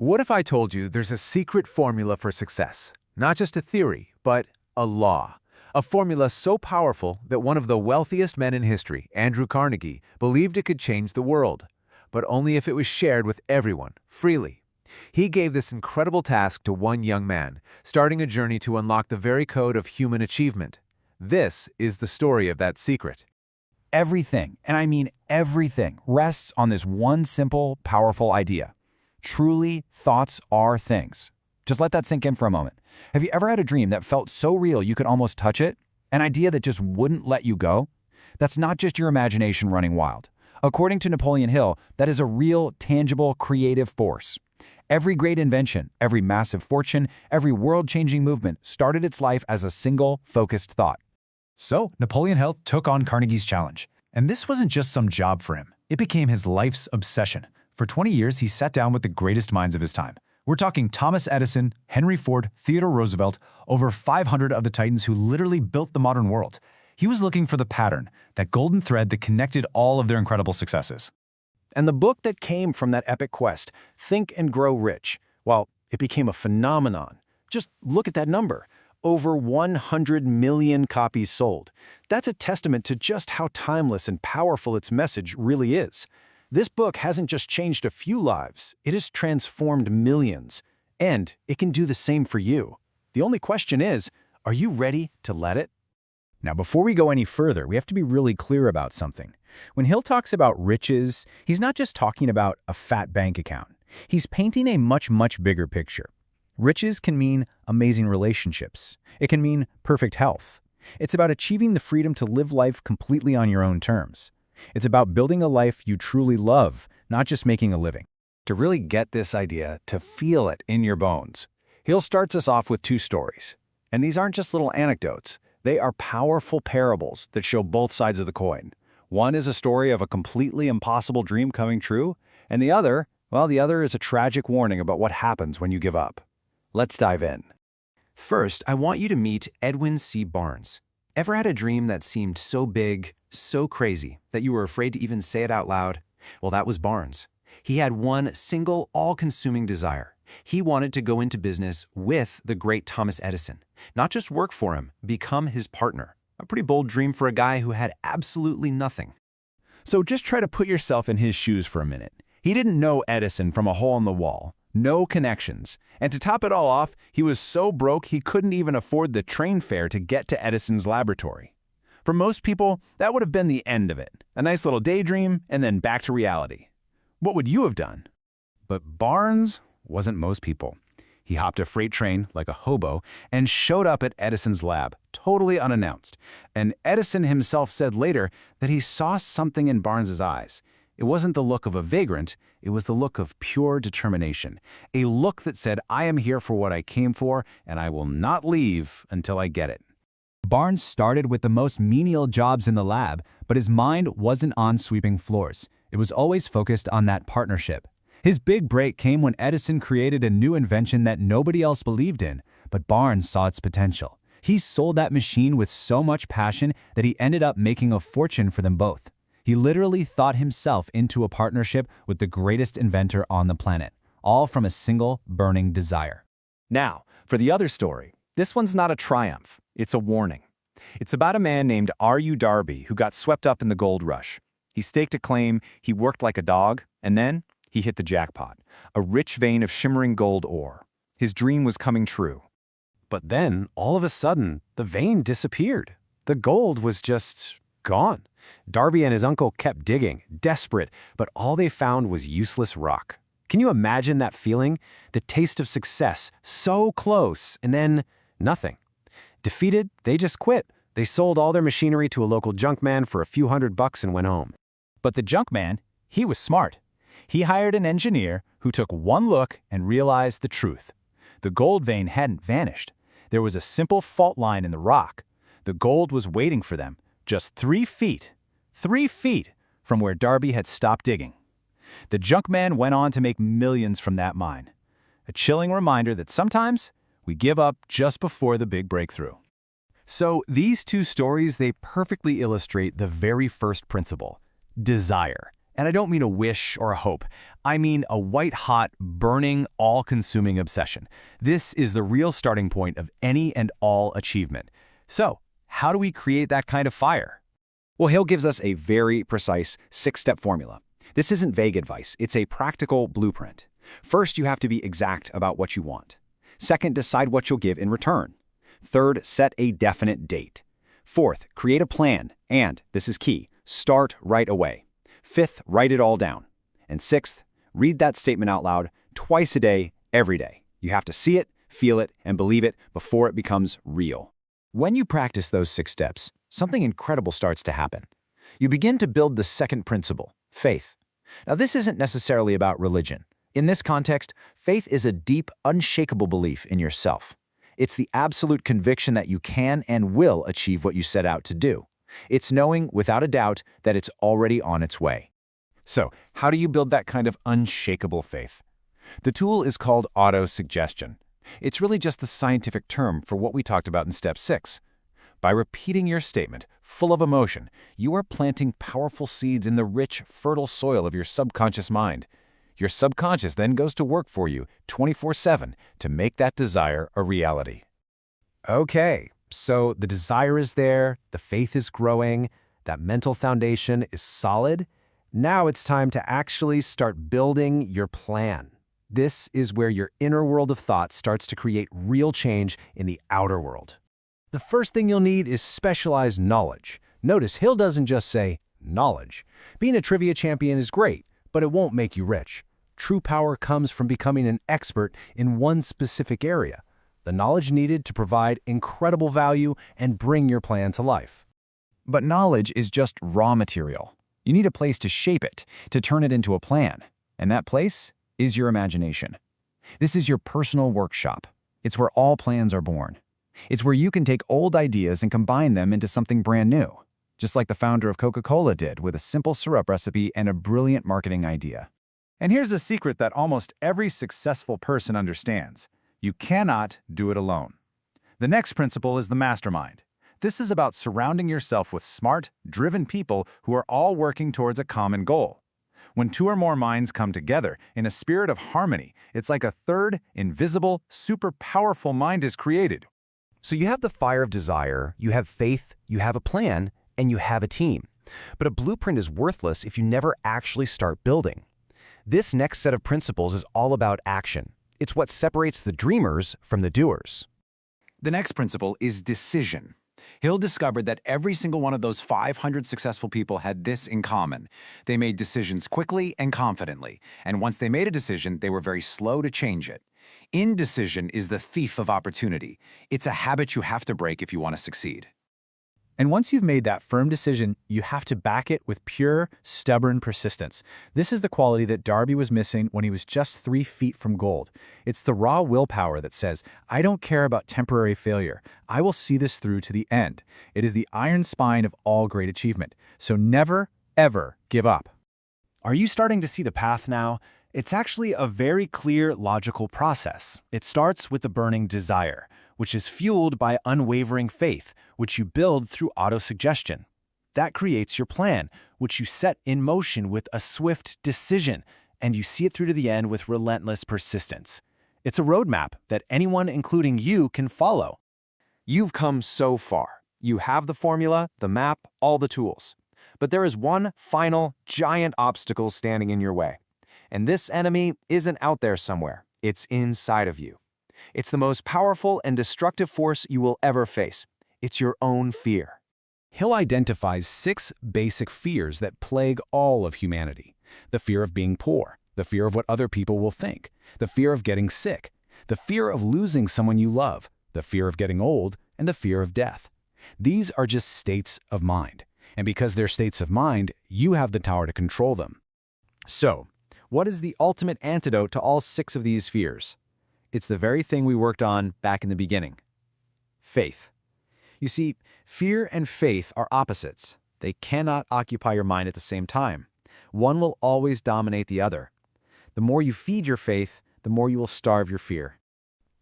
What if I told you there's a secret formula for success? Not just a theory, but a law. A formula so powerful that one of the wealthiest men in history, Andrew Carnegie, believed it could change the world. But only if it was shared with everyone, freely. He gave this incredible task to one young man, starting a journey to unlock the very code of human achievement. This is the story of that secret. Everything, and I mean everything, rests on this one simple, powerful idea. Truly, thoughts are things. Just let that sink in for a moment. Have you ever had a dream that felt so real you could almost touch it? An idea that just wouldn't let you go? That's not just your imagination running wild. According to Napoleon Hill, that is a real, tangible, creative force. Every great invention, every massive fortune, every world-changing movement started its life as a single, focused thought. So, Napoleon Hill took on Carnegie's challenge. And this wasn't just some job for him. It became his life's obsession. For 20 years, he sat down with the greatest minds of his time. We're talking Thomas Edison, Henry Ford, Theodore Roosevelt, over 500 of the titans who literally built the modern world. He was looking for the pattern, that golden thread that connected all of their incredible successes. And the book that came from that epic quest, Think and Grow Rich, well, it became a phenomenon. Just look at that number. Over 100 million copies sold. That's a testament to just how timeless and powerful its message really is. This book hasn't just changed a few lives, it has transformed millions. And it can do the same for you. The only question is, are you ready to let it? Now, before we go any further, we have to be really clear about something. When Hill talks about riches, he's not just talking about a fat bank account. He's painting a much bigger picture. Riches can mean amazing relationships. It can mean perfect health. It's about achieving the freedom to live life completely on your own terms. It's about building a life you truly love, not just making a living. To really get this idea, to feel it in your bones, Hill starts us off with two stories. And these aren't just little anecdotes. They are powerful parables that show both sides of the coin. One is a story of a completely impossible dream coming true, and the other is a tragic warning about what happens when you give up. Let's dive in. First, I want you to meet Edwin C. Barnes. Ever had a dream that seemed so big, so crazy, that you were afraid to even say it out loud? Well, that was Barnes. He had one single, all-consuming desire. He wanted to go into business with the great Thomas Edison. Not just work for him, become his partner. A pretty bold dream for a guy who had absolutely nothing. So just try to put yourself in his shoes for a minute. He didn't know Edison from a hole in the wall. No connections. And to top it all off, he was so broke he couldn't even afford the train fare to get to Edison's laboratory. For most people, that would have been the end of it. A nice little daydream, and then back to reality. What would you have done? But Barnes wasn't most people. He hopped a freight train like a hobo and showed up at Edison's lab, totally unannounced. And Edison himself said later that he saw something in Barnes's eyes. It wasn't the look of a vagrant, it was the look of pure determination. A look that said, I am here for what I came for, and I will not leave until I get it. Barnes started with the most menial jobs in the lab, but his mind wasn't on sweeping floors. It was always focused on that partnership. His big break came when Edison created a new invention that nobody else believed in, but Barnes saw its potential. He sold that machine with so much passion that he ended up making a fortune for them both. He literally thought himself into a partnership with the greatest inventor on the planet, all from a single burning desire. Now, for the other story, this one's not a triumph, it's a warning. It's about a man named R.U. Darby who got swept up in the gold rush. He staked a claim, he worked like a dog, and then he hit the jackpot, a rich vein of shimmering gold ore. His dream was coming true. But then, all of a sudden, the vein disappeared. The gold was just gone. Darby and his uncle kept digging, desperate, but all they found was useless rock. Can you imagine that feeling? The taste of success, so close, and then nothing. Defeated, they just quit. They sold all their machinery to a local junkman for a few $100 and went home. But the junkman, he was smart. He hired an engineer who took one look and realized the truth. The gold vein hadn't vanished. There was a simple fault line in the rock. The gold was waiting for them, just 3 feet from where Darby had stopped digging. The junkman went on to make millions from that mine. A chilling reminder that sometimes we give up just before the big breakthrough. So these two stories, they perfectly illustrate the very first principle, desire. And I don't mean a wish or a hope. I mean a white-hot, burning, all-consuming obsession. This is the real starting point of any and all achievement. So, how do we create that kind of fire? Well, Hill gives us a very precise 6-step formula. This isn't vague advice, it's a practical blueprint. First, you have to be exact about what you want. Second, decide what you'll give in return. Third, set a definite date. Fourth, create a plan, and, this is key, start right away. Fifth, write it all down. And sixth, read that statement out loud twice a day, every day. You have to see it, feel it, and believe it before it becomes real. When you practice those 6 steps, something incredible starts to happen. You begin to build the second principle, faith. Now, this isn't necessarily about religion. In this context, faith is a deep, unshakable belief in yourself. It's the absolute conviction that you can and will achieve what you set out to do. It's knowing, without a doubt, that it's already on its way. So, how do you build that kind of unshakable faith? The tool is called auto-suggestion. It's really just the scientific term for what we talked about in Step 6. By repeating your statement, full of emotion, you are planting powerful seeds in the rich, fertile soil of your subconscious mind. Your subconscious then goes to work for you 24/7 to make that desire a reality. Okay, so the desire is there, the faith is growing, that mental foundation is solid. Now it's time to actually start building your plan. This is where your inner world of thought starts to create real change in the outer world. The first thing you'll need is specialized knowledge. Notice Hill doesn't just say knowledge. Being a trivia champion is great, but it won't make you rich. True power comes from becoming an expert in one specific area, the knowledge needed to provide incredible value and bring your plan to life. But knowledge is just raw material. You need a place to shape it, to turn it into a plan. And that place is your imagination. This is your personal workshop. It's where all plans are born. It's where you can take old ideas and combine them into something brand new, just like the founder of Coca-Cola did with a simple syrup recipe and a brilliant marketing idea. And here's a secret that almost every successful person understands. You cannot do it alone. The next principle is the mastermind. This is about surrounding yourself with smart, driven people who are all working towards a common goal. When 2 or more minds come together in a spirit of harmony, it's like a third, invisible, super powerful mind is created. So you have the fire of desire, you have faith, you have a plan, and you have a team. But a blueprint is worthless if you never actually start building. This next set of principles is all about action. It's what separates the dreamers from the doers. The next principle is decision. Hill discovered that every single one of those 500 successful people had this in common. They made decisions quickly and confidently, and once they made a decision, they were very slow to change it. Indecision is the thief of opportunity. It's a habit you have to break if you want to succeed. And once you've made that firm decision, you have to back it with pure, stubborn persistence. This is the quality that Darby was missing when he was just 3 feet from gold. It's the raw willpower that says, I don't care about temporary failure. I will see this through to the end. It is the iron spine of all great achievement. So never, ever give up. Are you starting to see the path now? It's actually a very clear, logical process. It starts with the burning desire, which is fueled by unwavering faith, which you build through autosuggestion. That creates your plan, which you set in motion with a swift decision, and you see it through to the end with relentless persistence. It's a roadmap that anyone, including you, can follow. You've come so far. You have the formula, the map, all the tools. But there is one final, giant obstacle standing in your way. And this enemy isn't out there somewhere. It's inside of you. It's the most powerful and destructive force you will ever face. It's your own fear. Hill identifies 6 basic fears that plague all of humanity. The fear of being poor, the fear of what other people will think, the fear of getting sick, the fear of losing someone you love, the fear of getting old, and the fear of death. These are just states of mind. And because they're states of mind, you have the power to control them. So, what is the ultimate antidote to all 6 of these fears? It's the very thing we worked on back in the beginning. Faith. You see, fear and faith are opposites. They cannot occupy your mind at the same time. One will always dominate the other. The more you feed your faith, the more you will starve your fear.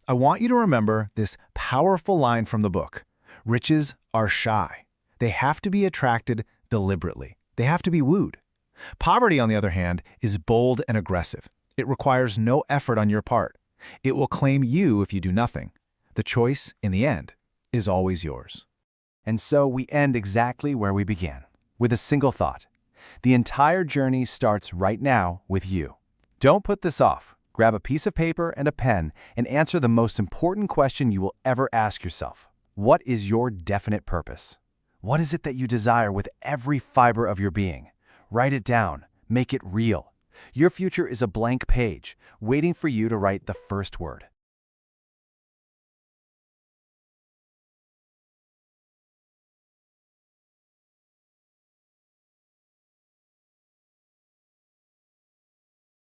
I want you to remember this powerful line from the book. Riches are shy. They have to be attracted deliberately. They have to be wooed. Poverty, on the other hand, is bold and aggressive. It requires no effort on your part. It will claim you if you do nothing. The choice, in the end, is always yours. And so we end exactly where we began, with a single thought. The entire journey starts right now with you. Don't put this off. Grab a piece of paper and a pen and answer the most important question you will ever ask yourself. What is your definite purpose? What is it that you desire with every fiber of your being? Write it down. Make it real. Your future is a blank page, waiting for you to write the first word.